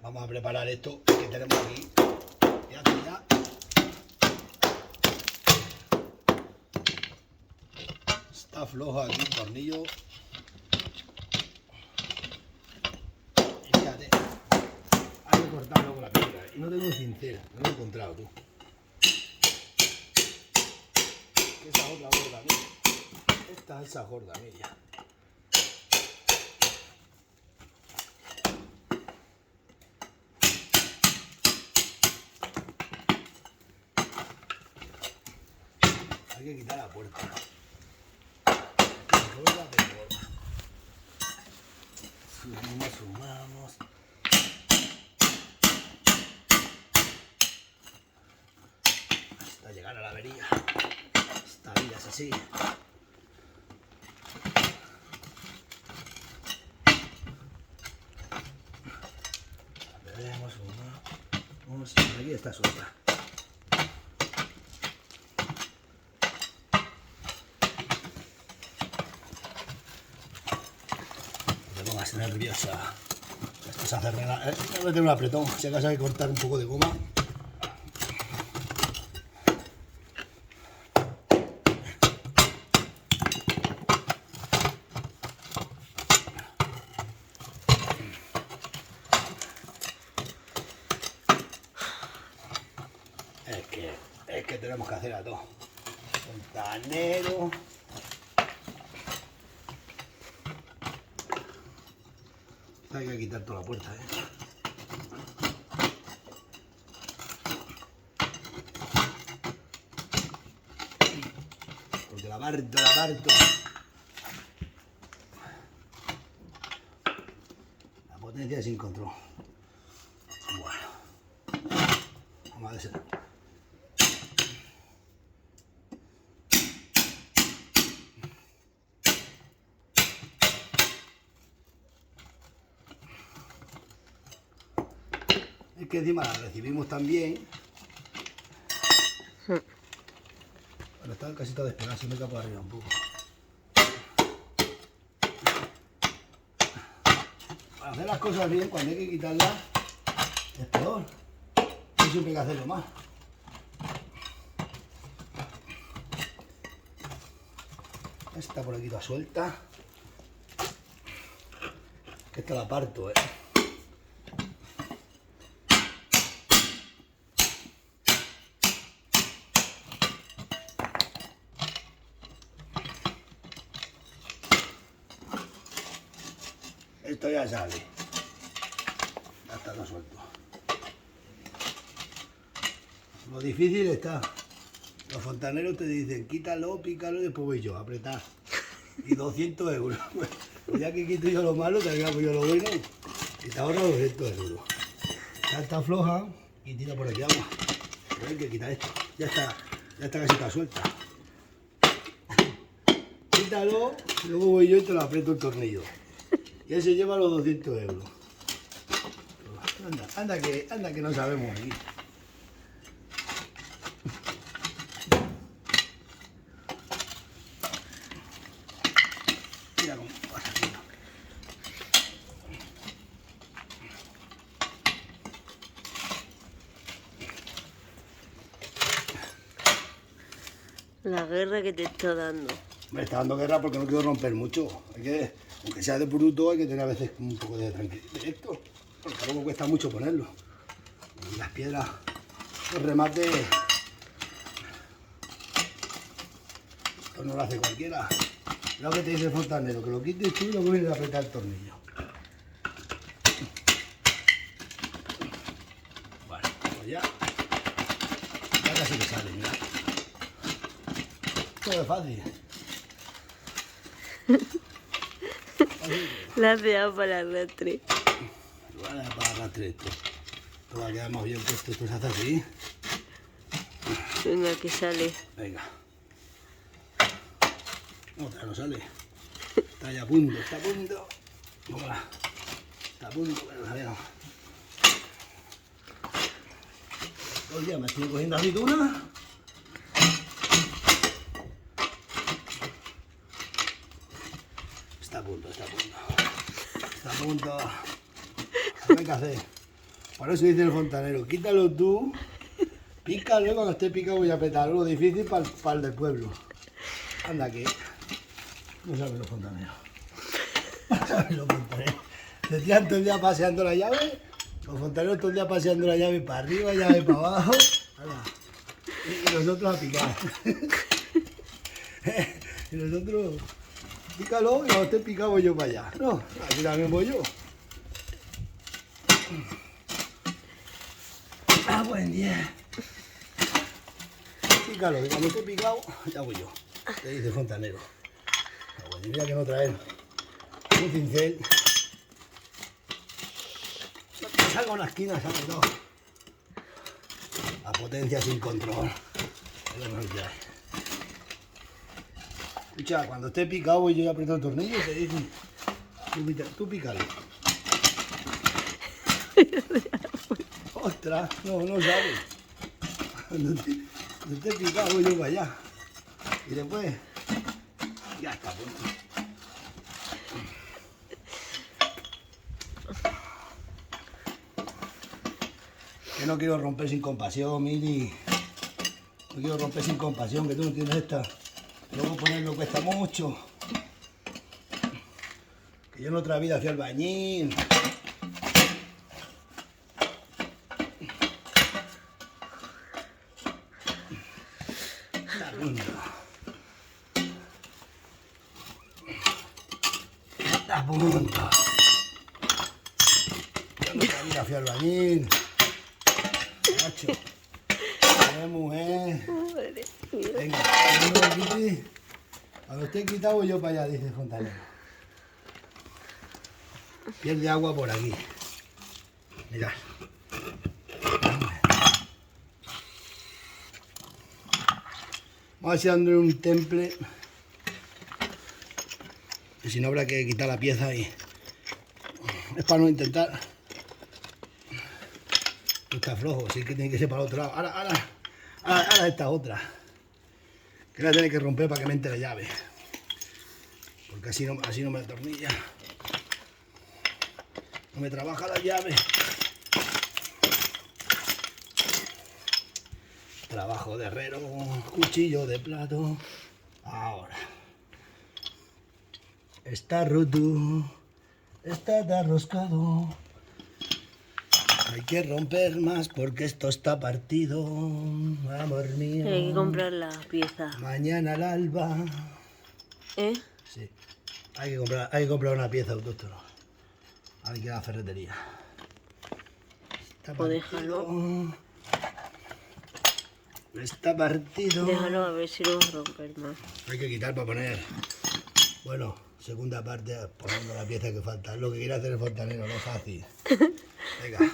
Vamos a preparar esto que tenemos aquí. Ya. Está flojo aquí el tornillo. Y fíjate, hay que cortarlo con la piedra. Y no tengo cincera, no lo he encontrado tú. Esa otra gorda mía. Esta es esa gorda mía. Hay que quitar la puerta. Sumamos. Hasta llegar a la avería. Esta vida es así. Veremos, sumamos. Aquí está suelta. Más nerviosa. Esto se hace regla. Voy a meter un apretón. Si acaso hay que cortar un poco de goma. Es que tenemos que hacer a todo. Fontanero. Hay que quitar toda la puerta, Porque la parto. La potencia es sin control. Bueno. Vamos a ver. Es que encima la recibimos también. Bueno, está casi todo despegado, se me cae por arriba un poco. Para hacer las cosas bien, cuando hay que quitarlas, es peor. No siempre hay que hacerlo más. Esta por aquí toda suelta. Que esta la parto, Esto ya sale. Ya está todo suelto. Lo difícil está. Los fontaneros te dicen, quítalo, pícalo y después voy yo a apretar. Y 200 euros. Pues ya que quito yo lo malo, te hago yo lo bueno y te ahorro 200 euros. Ya está floja y tira por aquí agua. Pero hay que quitar esto. Ya está casi toda suelta. Quítalo, luego voy yo y te lo aprieto el tornillo. Y él se lleva los 200 euros. Anda que no sabemos aquí. Mira cómo pasa aquí. La guerra que te está dando. Me está dando guerra porque no quiero romper mucho. Aunque sea de bruto, hay que tener a veces un poco de tranquilidad. Esto, porque luego cuesta mucho ponerlo. Y las piedras, los remates, esto no lo hace cualquiera. Lo que te dice el fontanero, que lo quites tú y luego vienes a apretar el tornillo. Bueno, pues ya casi que sale, mira. Todo es fácil. La has dejado para el arrastre. Vale, para arrastrar esto. Esto va a quedar más bien puesto, esto se hace así. Venga, que sale. Venga. Otra no sale. Está ya a punto, está a punto. Hola. Está a punto, pero sale no. Oye, me estoy cogiendo aceituna. Está a punto, está a punto. Está a punto. ¿Qué hay que hacer? Por eso dice el fontanero, quítalo tú, pícalo y cuando esté picado voy a petarlo. Lo difícil para el del pueblo. Anda que no saben los fontaneros. No saben los fontaneros. Se tiran todo el día paseando la llave. Los fontaneros todo el día paseando la llave para arriba, llave para abajo. Anda. Y nosotros a picar. Y nosotros, pícalo y cuando esté picado voy yo para allá. No, aquí también voy yo. Ah, buen día. Pícalo, y cuando esté picado, ya voy yo. Te dice fontanero. Ah, bueno, mira que no traer un cincel. Salga una esquina, sale todo. La potencia sin control. Es lo que hay. Escucha, cuando esté picado voy yo a apretar el tornillo y te dicen, tú pícalo. Ostras, no sabes. Cuando esté picado voy yo para allá. Y después, ya está a punto. Que no quiero romper sin compasión, Mili. No quiero romper sin compasión, que tú no tienes esta. Luego ponerlo cuesta mucho. Que yo en otra vida fui albañil. Está a punto. Está a punto. Yo en otra vida fui albañil. Macho. Mujer. Madre mía. Venga, cuando esté quitado voy yo para allá, dice el fontanero. Pierde agua por aquí. Mirad. Vamos a ver si dándole un temple. Y si no habrá que quitar la pieza y es para no intentar. No está flojo, sí que tiene que ser para el otro lado. Ahora esta otra. Que la tiene que romper para que me entre la llave. Porque así no me atornilla. No me trabaja la llave. Trabajo de herrero, cuchillo de plato. Ahora. Está roto. Está arroscado. Hay que romper más porque esto está partido, amor mío. Hay que comprar la pieza. Mañana al alba. ¿Eh? Sí. Hay que comprar una pieza autóctona. Hay que ir a la ferretería. Está Pues déjalo. Está partido. Déjalo a ver si lo va a romper más. Hay que quitar para poner. Bueno, segunda parte poniendo la pieza que falta. Es lo que quiere hacer el fontanero, no es fácil. Venga.